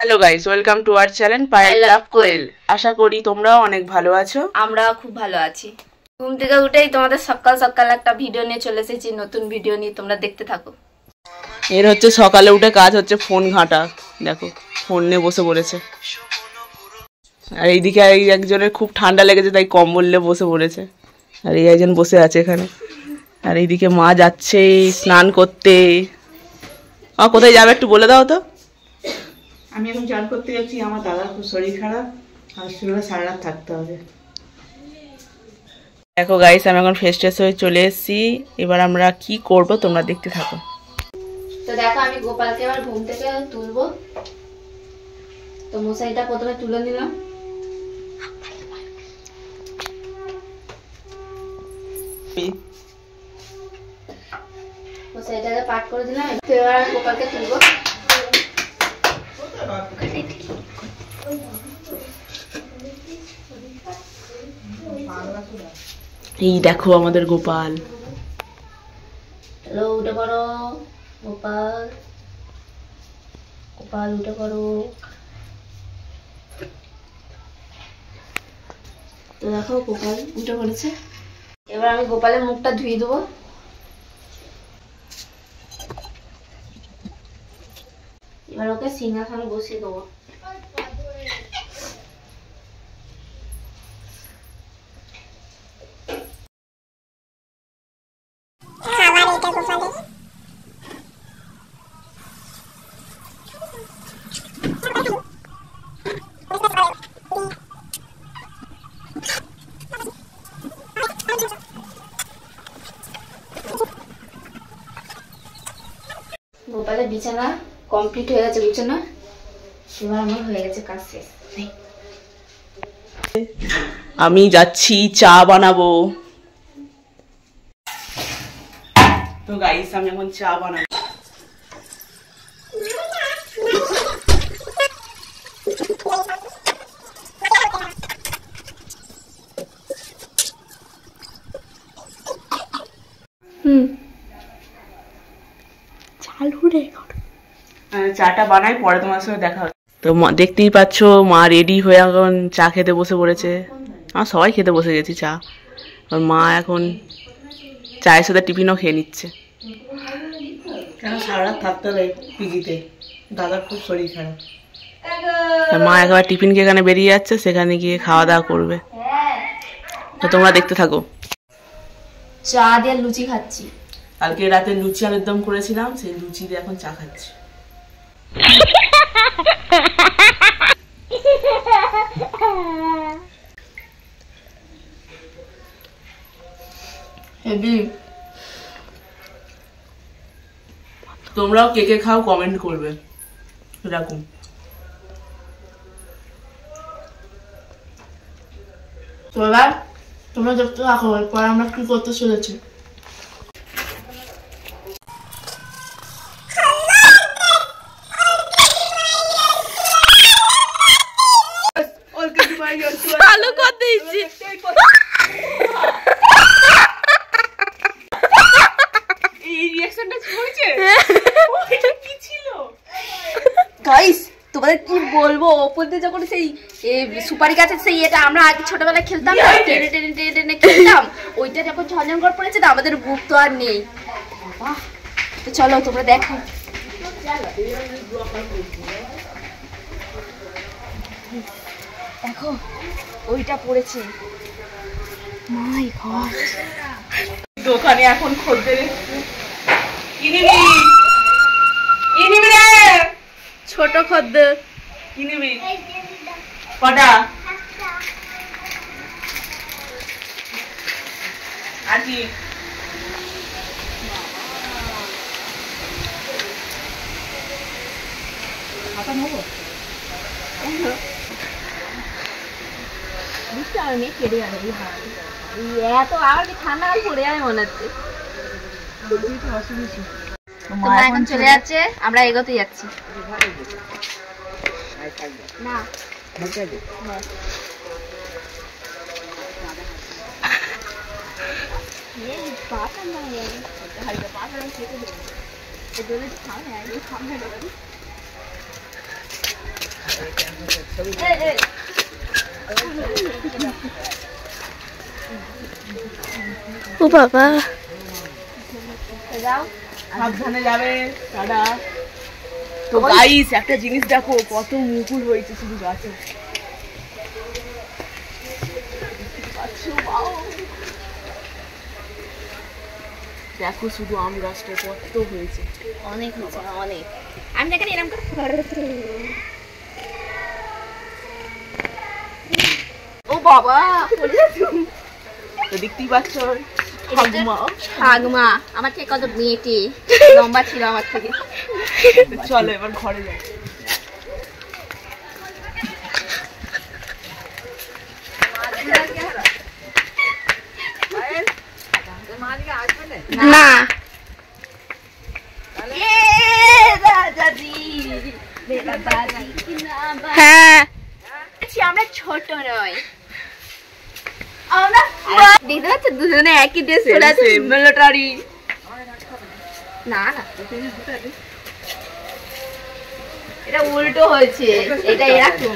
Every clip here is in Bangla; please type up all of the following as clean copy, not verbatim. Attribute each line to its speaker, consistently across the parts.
Speaker 1: Hello guys, welcome to our channel Payel love Koel. আশা করি তোমরাও অনেক ভালো আছো।
Speaker 2: আমরা খুব ভালো আছি। ঘুম থেকে উঠেই তোমাদের সকাল সকাল একটা ভিডিও নিয়ে চলে এসেছি, নতুন ভিডিও নিয়ে, তোমরা দেখতে থাকো।
Speaker 1: এর হচ্ছে সকালে উঠে কাজ হচ্ছে ফোন ঘাঁটা। দেখো ফোন নিয়ে বসে পড়েছে। আর এইদিকে এই একজনের খুব ঠান্ডা লেগেছে, তাই কম্বল নিয়ে বসে পড়েছে। আর এই একজন বসে আছে এখানে। আর এইদিকে মা যাচ্ছে স্নান করতে। কোথায় যাবে একটু বলে দাও তো।
Speaker 3: আমি এখন চান করতে যাচ্ছি। আমার দাদার খুব শরীর খারাপ, আর সেগুলো সারা রাত থাকতে হবে।
Speaker 1: দেখো গাইস, আমি এখন ফ্রেশ ট্রেশ হয়ে চলে এসেছি। এবার আমরা কি করব তোমরা দেখতে থাকো।
Speaker 2: তো দেখো, আমি গোপালকে এবার ঘুম থেকে তুলবো। তো মশারিটা প্রথমে তুলে নিলাম। মশারিটাকে পাট করে দিলাম। তো এবার আমি গোপালকে তুলবো।
Speaker 1: এই দেখো আমাদের গোপাল।
Speaker 2: হ্যালো, উঠে পড়ো গোপাল। গোপাল উঠে পড়ো। তো দেখো গোপাল উঠে পড়েছে। এবার আমি গোপালের মুখটা ধুয়ে দেবো। এবার ওকে সিংহাসনে বসিয়ে দেবো। গোপালের বিছানা কমপ্লিট হয়ে গেছে বিছানা। এবার আমার হয়ে গেছে কাজ শেষ।
Speaker 1: আমি যাচ্ছি চা বানাবো। তো গাইস, আমি এখন চা বানাবো। চাটা বানাই, পরে তোমার সাথে দেখা হবে। তো দেখতেই পাচ্ছ মা রেডি হয়ে এখন চা খেতে বসে পড়েছে। আমরা সবাই খেতে বসে গেছি চা। আর মা এখন চায়ের সাথে টিফিনও খেয়ে নিচ্ছে।
Speaker 3: কেন সারা রাত থাকতে হবে পিজিতে, দাদার খুব শরীর খারাপ।
Speaker 1: মা একবার টিফিন খেয়ে এখানে বেরিয়ে যাচ্ছে, সেখানে গিয়ে খাওয়া দাওয়া করবে। তো তোমরা দেখতে থাকো।
Speaker 2: চা দিয়ে লুচি খাচ্ছি।
Speaker 1: কালকে রাতে লুচি আলুর দম করেছিলাম, সেই লুচি দিয়ে এখন চা খাচ্ছি। তোমরাও কে কে খাও কমেন্ট করবে এরকম।
Speaker 3: তো এবার তোমরা দেখতে থাকো, এরপর আমরা কি করতে চলেছি।
Speaker 1: আলু কত দিয়েছি। এই রিঅ্যাকশনটা হয়েছে। ওইটা কি ছিল
Speaker 2: গাইস, তোমাদের কি বলবো, ওপর দিয়ে যখন সেই সুপারি গাছের সেই এটা আমরা আগে ছোটবেলায় খেলতাম না, টেনে টেনে টেনে টেনে খেলতাম, ওইটা যখন ঝনঝন করে পড়েছে না, আমাদের বুক তো আর নেই। তো চলো তোমরা দেখো। দেখো ওইটা পড়েছে। মাই গড,
Speaker 1: দোকানে এখন খদ্দের এসেছে। কি নিবি? কি নিবি রে?
Speaker 2: ছোট খদ্দের।
Speaker 1: কি নিবি? কটা? আর কি?
Speaker 3: খাতা নেবো।
Speaker 2: বুঝতে পারিনি কেটে গেল। এত আবার কি ঠান্ডা কাল পড়ে যাবে মনে হচ্ছে। তোমরা এখন চলে যাচ্ছে, আমরা এগোতে যাচ্ছি। না ও বাবা,
Speaker 1: সাবধানে যাবে দাদা। তো গাইস একটা জিনিস দেখো, কত মুকুল হয়েছে শুধু গাছে। দেখো শুধু আম গাছটা কত হয়েছে,
Speaker 2: অনেক হয়েছে, অনেক। আমি দেখেন এরকম ও বাবা,
Speaker 1: তো দেখতেই পাচ্ছ
Speaker 2: ঠাকুমা আমার থেকে কত মেয়েটি লম্বা ছিল আমার থেকে।
Speaker 1: চলো এবার ঘরে যাই।
Speaker 2: না হ্যাঁ, আমরা ছোট নয়, আমরা দেখতে পাচ্ছ দুজনে একই ড্রেস পরে আছে, মিলিটারি। না না, এটা উল্টো হয়েছে, এটা এরকম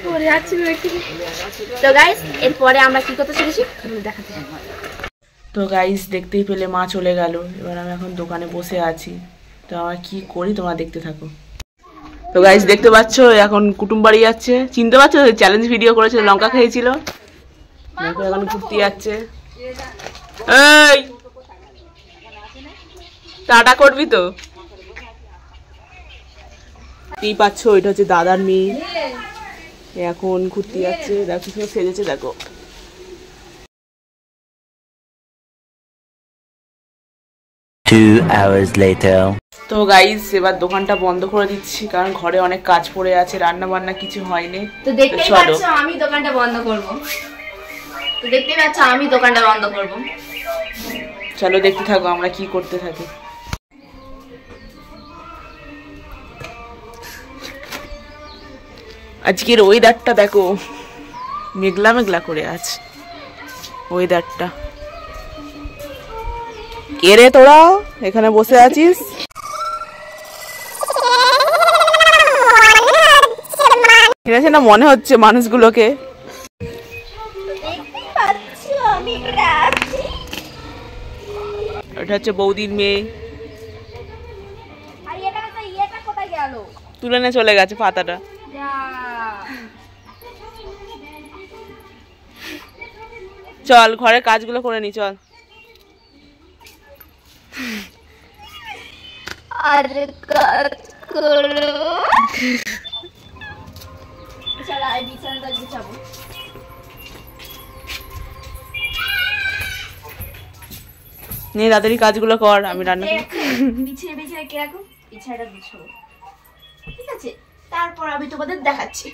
Speaker 2: পরে আছে। তো গাইস এরপরে আমরা কি করতে চলেছি দেখাতে।
Speaker 1: তো গাইস দেখতেই পেলে মা চলে গেল, এবার আমি এখন দোকানে বসে আছি। তো আমার কি করি তোমরা দেখতে থাকো। তো গাইস দেখতে পাচ্ছ এখন কুটুম বাড়ি যাচ্ছে, চিনতে পারছো? চ্যালেঞ্জ ভিডিও করেছিল, লঙ্কা খেয়েছিল, দেখো এখন ঘুরতে যাচ্ছে। এই টাটা করবি তো? দেখতেই পাচ্ছ এটা হচ্ছে দাদার মেয়ে, এখন ঘুরতে যাচ্ছে। দেখো কি সেজেছে দেখো। তো গাইস এবার দোকানটা বন্ধ করে দিচ্ছি, কারণ ঘরে অনেক কাজ পড়ে আছে, রান্না বান্না কিছু হয়নি।
Speaker 2: তো দেখতেই পাচ্ছ আমি দোকানটা বন্ধ করব। তো দেখতেই পাচ্ছ আমি দোকানটা বন্ধ করব।
Speaker 1: চলো দেখতে থাকো আমরা কি করতে থাকি। আজকের ওয়েদারটা দেখো, মেঘলা মেঘলা করে আছে ওয়েদারটা। কে রে তোরা এখানে বসে আছিস? না মনে হচ্ছে মানুষগুলোকে। এটা হচ্ছে বৌদির মেয়ে, তুলে নিয়ে চলে গেছে পাতাটা। চল ঘরে কাজগুলো করে নি চল।
Speaker 2: আর কাজ করো, চল আই বিছানাটা গুছাবো।
Speaker 1: নে তাড়াতাড়ি কাজগুলো কর, আমি রান্না করি।
Speaker 2: বিছিয়ে বিছিয়ে কে রাখো, বিছানাটা গুছাবো, ঠিক আছে? তারপর আমি তোমাদের দেখাচ্ছি।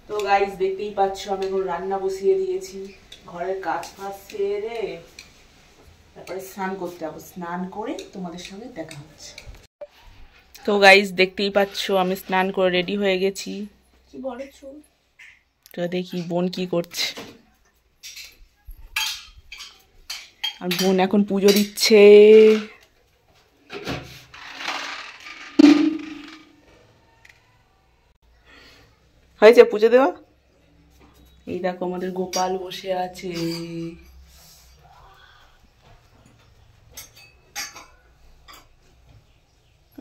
Speaker 1: তো গাইস দেখতেই পাচ্ছ আমি এখন রান্না বসিয়ে দিয়েছি। ঘরের কাজ ফাজ সেরে তারপরে স্নান করতে যাবো, স্নান করে তোমাদের সঙ্গে দেখা হচ্ছে। তো গাইস দেখতেই পাচ্ছ আমি স্নান করে রেডি হয়ে গেছি।
Speaker 2: কি বড় চুল।
Speaker 1: তো দেখি বোন কি করছে। আর বোন এখন পুজো দিচ্ছে। হয়েছে পুজো দেওয়া? এই দেখো আমাদের গোপাল বসে আছে।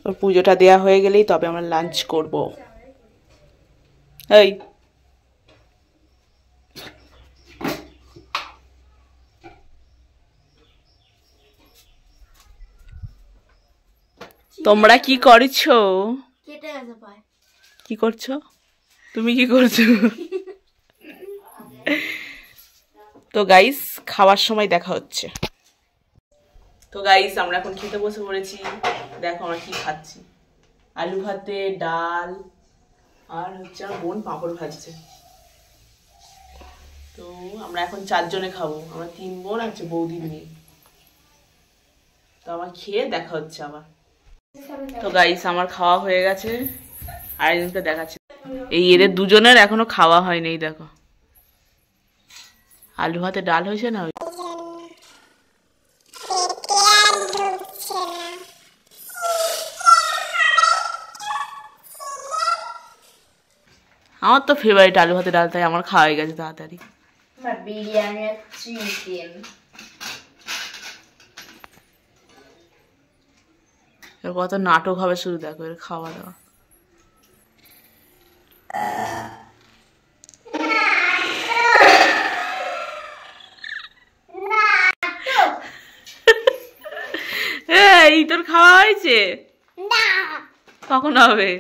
Speaker 1: ওর পুজোটা দেয়া হয়ে গেলেই তবে আমরা লাঞ্চ করব। এই তোমরা কি করছো?
Speaker 2: কেটে গেছে পায়।
Speaker 1: কি করছো? তুমি কি করছো? তো গাইস খাওয়ার সময় দেখা হচ্ছে। তো গাইস আমরা এখন খেতে বসে পড়েছি। দেখো আমরা কি খাচ্ছি, আলু ভাতে, ডাল, আর হচ্ছে আমার বোন পাঁপড় ভাজছে। তো আমরা এখন 4 জনে খাবো, আমরা 3 বোন আছে বৌদির মেয়ে। তো আমার খেয়ে দেখা হচ্ছে আবার। তো গাইস আমার খাওয়া হয়ে গেছে, আরেকজনকে দেখাচ্ছি। এই এদের দুজনের এখনো খাওয়া হয়নি। দেখো আলু ভাতে ডাল হয়েছে না, আমার তো ফেভারিট আলু ভাতে ডাল, তাই আমার খাওয়া হয়ে গেছে তাড়াতাড়ি।
Speaker 2: বিরিয়ানি আর চিকেন।
Speaker 1: কত নাটক হবে শুধু দেখো এর খাওয়া দাওয়া। এই তোর খাওয়া হয়েছে? কখন হবে?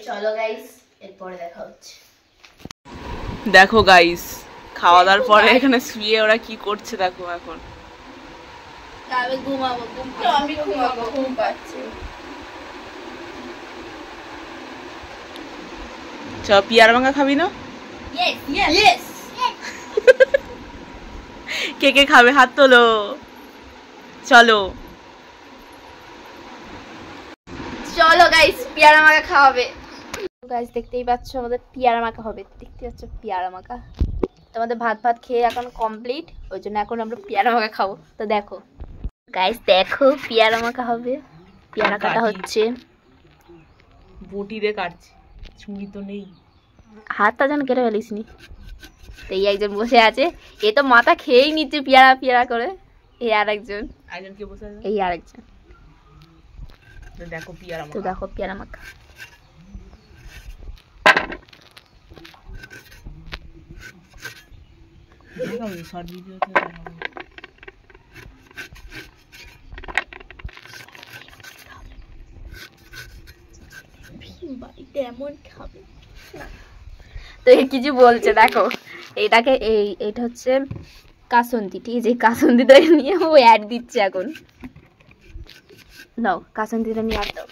Speaker 2: চলো গাইস, এরপরে দেখা হচ্ছে।
Speaker 1: দেখো গাইস, খাওয়া দাওয়ার পরে এখানে শুয়ে ওরা কি করছে দেখো। এখন
Speaker 2: আমি ঘুমাবো, আমি ঘুমাবো, ঘুম পাচ্ছে।
Speaker 1: চ পিয়ারা ভাঙা খাবি না?
Speaker 2: ইয়েস।
Speaker 1: কে কে খাবে হাত তোলো, চলো।
Speaker 2: চলো গাইস, পেয়ারা মাখা খাওয়াবে। গাইস দেখতেই পাচ্ছ আমাদের পেয়ারা মাখা হবে। দেখতে পাচ্ছ পেয়ারা মাখা। তোমাদের ভাত ভাত খেয়ে এখন কমপ্লিট, ওই জন্য এখন আমরা পেয়ারা মাখা খাবো। তো দেখো গাইস, দেখো পেয়ারা মাখা হবে। পেয়ারা কাটা হচ্ছে,
Speaker 1: বটি দিয়ে কাটছি, ছুরি তো নেই।
Speaker 2: হাতটা যেন কেটে ফেলিস নি। তো এই একজন বসে আছে, এ তো মাথা খেয়েই নিচ্ছে পেয়ারা পেয়ারা করে। এই আরেকজন,
Speaker 1: কে বসে আছে?
Speaker 2: এই আরেকজন।
Speaker 1: দেখো পেয়ারা
Speaker 2: তো দেখো পেয়ারা মাখা।
Speaker 1: শর্ট ভিডিওতে
Speaker 2: এমন খাবে তো এ কিছু বলছে দেখো। এইটাকে এইটা হচ্ছে কাসন্দি, ঠিক আছে? কাসন্দিটা নিয়ে ও অ্যাড দিচ্ছে এখন। নাও কাসন্দিটা নিয়ে অ্যাড দাও,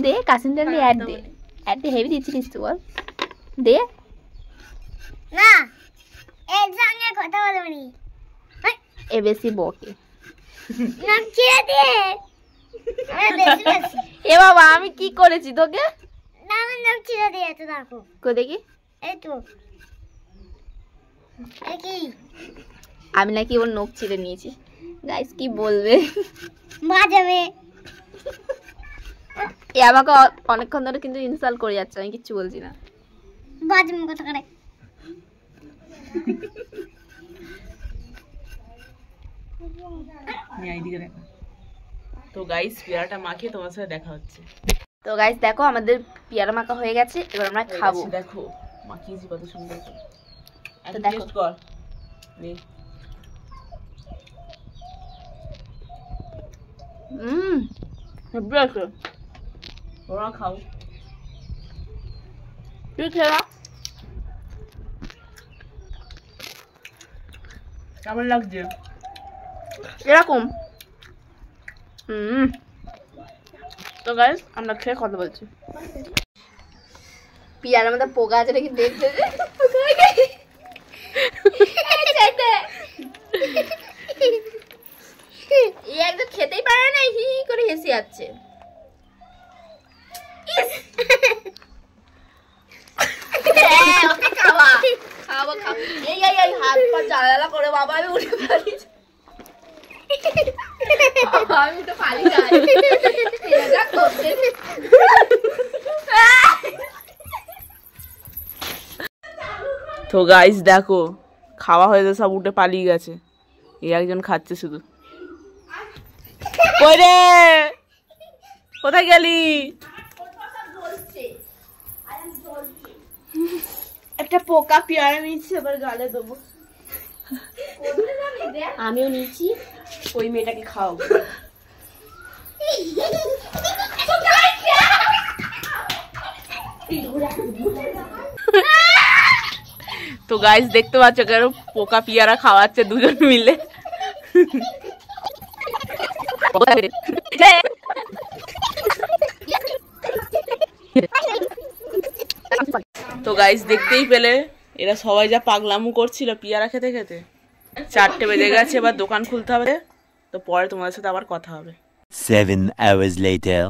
Speaker 2: দে কাসন্দিটা নিয়ে অ্যাড দে। অ্যাড দিয়ে হেভি দিচ্ছিস তো, বল দে
Speaker 4: না। এর সঙ্গে কথা বলবনি।
Speaker 2: এ বেশি বকে।
Speaker 4: নাম ছেড়ে দে। আমি বেশি বেশি।
Speaker 2: এ বাবা, আমি কি করেছি তোকে?
Speaker 4: না, আমার নাম ছেড়ে দে। তো দেখো,
Speaker 2: কো দেখি।
Speaker 4: এই তো এ কি
Speaker 2: আমি নাকি ওর নখ ছিঁড়ে নিয়েছি। গাইস কি বলবে?
Speaker 4: বাজাবে।
Speaker 2: এ আমাকে অনেকক্ষণ ধরে কিন্তু ইনস্টল করে যাচ্ছে, আমি কিচ্ছু বলছি না।
Speaker 4: বাজাবে কথা করে।
Speaker 1: তো গাইস পেয়ারাটা মাখিয়ে তোমার সাথে দেখা হচ্ছে।
Speaker 2: তো গাইস দেখো আমাদের পেয়ারা মাখা হয়ে গেছে, এবার আমরা খাবো।
Speaker 1: দেখো মাখিয়েছি কত সুন্দর করে।
Speaker 2: তো দেখো।
Speaker 1: টেস্ট কর। নে।
Speaker 2: হেব্বি আছে।
Speaker 1: ওরা খাও।
Speaker 2: তুই খেয়ে নাও।
Speaker 1: কেমন লাগছে?
Speaker 2: এরকম। তো গাইস আমরা খেয়ে কথা বলছি। পিয়ার মধ্যে পোকা আছে নাকি দেখতে দে। এই একদম খেতেই পারে না, হি হি করে হেসে যাচ্ছে। খাওয়া খাওয়া খাওয়া। এই হাত পা জ্বালা করে বাবা, আমি উঠে পারি। আমি তো পারি না।
Speaker 1: তো গাইস দেখো খাওয়া হয়েছে, সব উঠে পালিয়ে গেছে। এই একজন খাচ্ছে শুধু। কই রে, কোথায় গেলি?
Speaker 2: একটা পোকা পেয়ারা নিচ্ছি, এবার গালে দেবো। আমিও নিচ্ছি, ওই মেয়েটাকে খাওয়াবো।
Speaker 1: তো গাইস দেখতে পাচ্ছ কেন পোকা পিয়ারা খাওয়াচ্ছে দুজন মিলে। তো গাইস দেখতেই পেলে এরা সবাই যা পাগলামো করছিল পিয়ারা খেতে খেতে। 4টে বেজে গেছে, এবার দোকান খুলতে হবে। তো পরে তোমাদের সাথে আবার কথা হবে।
Speaker 5: 7 hours later.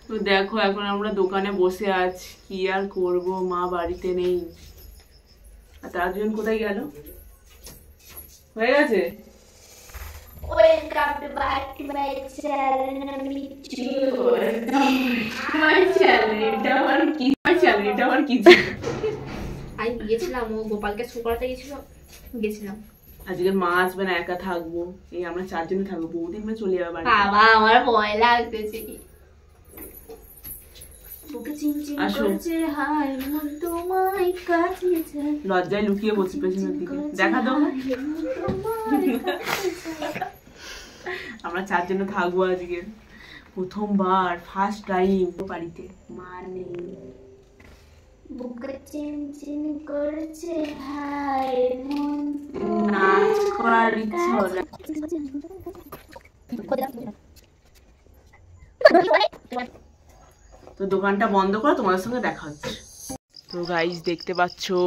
Speaker 1: তো দেখো এখন আমরা দোকানে বসে আছি, কি আর করবো, মা বাড়িতে নেই। আর তারজন কোথায় গেল? হয়ে গেছে?
Speaker 2: Welcome to back to my channel. আমি আমি গিয়েছিলাম, ও গোপালকে শু করাতে গেছিলাম।
Speaker 1: আজকে মা আসবে না, একা থাকবো। এই আমরা 4 জন থাকবো, বৌদি মে চলে যাবে বাড়ি।
Speaker 2: বাবা আমার ভয় লাগতেছে কি। বুকে চিনচিন করছে, হায় মন তোমায় কাছে চায়।
Speaker 1: লজ্জায় লুকিয়ে বসে পেছনের দিকে, দেখা দাও। আমরা 4 জন থাকবো আজকে, প্রথমবার, ফার্স্ট টাইম বাড়িতে মা নেই।
Speaker 2: বুকে চিনচিন করছে, হায় মন
Speaker 1: নাচ করার ইচ্ছা হলো। তো দোকানটা বন্ধ করো, তোমাদের সঙ্গে দেখা হচ্ছে। তো গাইস দেখতে পাচ্ছো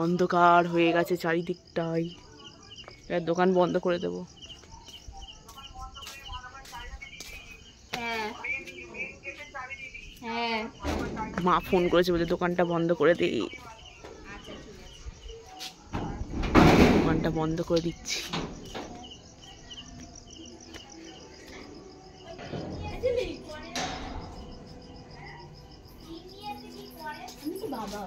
Speaker 1: অন্ধকার হয়ে গেছে চারিদিকটাই, এবার দোকান বন্ধ করে দেবো।
Speaker 2: হ্যাঁ হ্যাঁ
Speaker 1: মা ফোন করেছে বলে দোকানটা বন্ধ করে দিই। দোকানটা বন্ধ করে দিচ্ছি।
Speaker 2: বাবা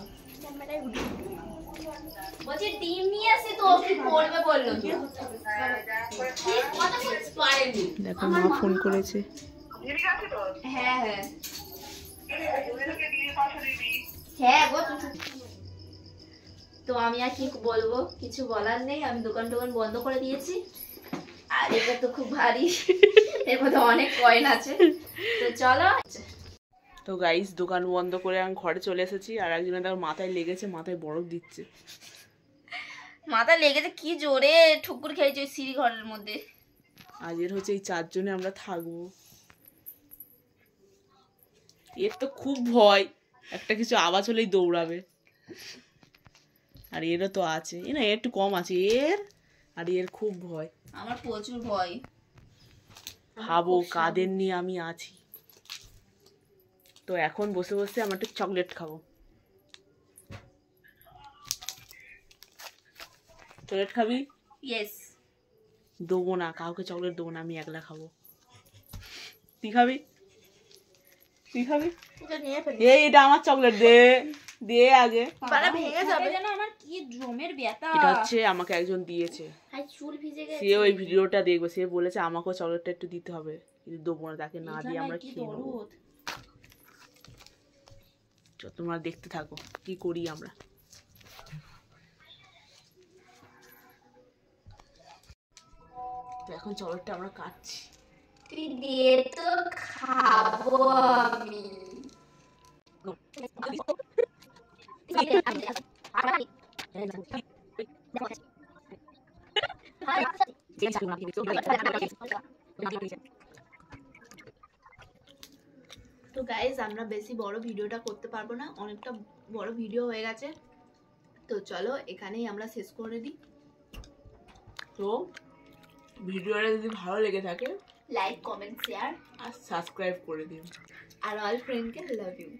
Speaker 2: বলছি ডিম নিয়ে আসি, তো কি করবে বললো।
Speaker 1: দেখো মা ফোন করেছে।
Speaker 2: হ্যাঁ হ্যাঁ হ্যাঁ গো। তো আমি আর কি বলবো, কিছু বলার নেই। আমি দোকান বন্ধ করে দিয়েছি। আর এটা তো খুব ভারী, এর মধ্যে অনেক কয়েন আছে। তো চলো।
Speaker 1: তো গাইস দোকান বন্ধ করে আমি ঘরে চলে এসেছি, আর একজনের তার মাথায় লেগেছে, মাথায় বরফ দিচ্ছে।
Speaker 2: মাথা লেগেছে কি জোরে, ঠুকুর খেয়েছে ওই সিঁড়ি ঘরের মধ্যে।
Speaker 1: আজের হচ্ছে এই 4 জনে আমরা থাকবো। এর তো খুব ভয়, একটা কিছু আওয়াজ হলেই দৌড়াবে। আর এরও তো আছে, না এর একটু কম আছে এর, আর এর খুব ভয়।
Speaker 2: আমার প্রচুর ভয়।
Speaker 1: ভাবো কাদের নিয়ে আমি আছি। তো এখন বসে বসে আমরা একটু চকলেট খাবো। চকলেট খাবি?
Speaker 2: ইয়েস।
Speaker 1: দেবো না কাউকে, চকলেট দেবো না, আমি একলা খাবো। তুই খাবি? তুই খাবি? এই এটা আমার চকলেট, দে দে আগে।
Speaker 2: পাড়া ভেঙে যাবে যেন। আমার কি জমের ব্যথা।
Speaker 1: এটা হচ্ছে আমাকে একজন দিয়েছে,
Speaker 2: হাই চুল ভিজে গেছে।
Speaker 1: সে ওই ভিডিওটা দেখবে, সে বলেছে আমাকেও চকলেটটা একটু দিতে হবে, কিন্তু দেবো না, তাকে না দিয়ে আমরা খেয়ে নেবো। তোমরা দেখতে থাকো কি করি আমরা। তো এখন চকলেটটা আমরা কাটছি।
Speaker 2: তুই দিয়ে তো খাবো আমি। তো গাইজ আমরা বেশি বড় ভিডিওটা করতে পারবো না, অনেকটা বড় ভিডিও হয়ে গেছে। তো চলো এখানেই আমরা শেষ করে দিই।
Speaker 1: তো ভিডিওটা যদি ভালো লেগে থাকে
Speaker 2: লাইক কমেন্ট শেয়ার
Speaker 1: আর সাবস্ক্রাইব করে দিন।
Speaker 2: আর অল ফ্রেন্ডকে লাভ ইউ।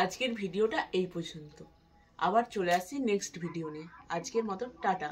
Speaker 1: আজকের ভিডিওটা এই পর্যন্ত, আবার চলে আসছি নেক্সট ভিডিও নিয়ে। আজকের মতো টাটা।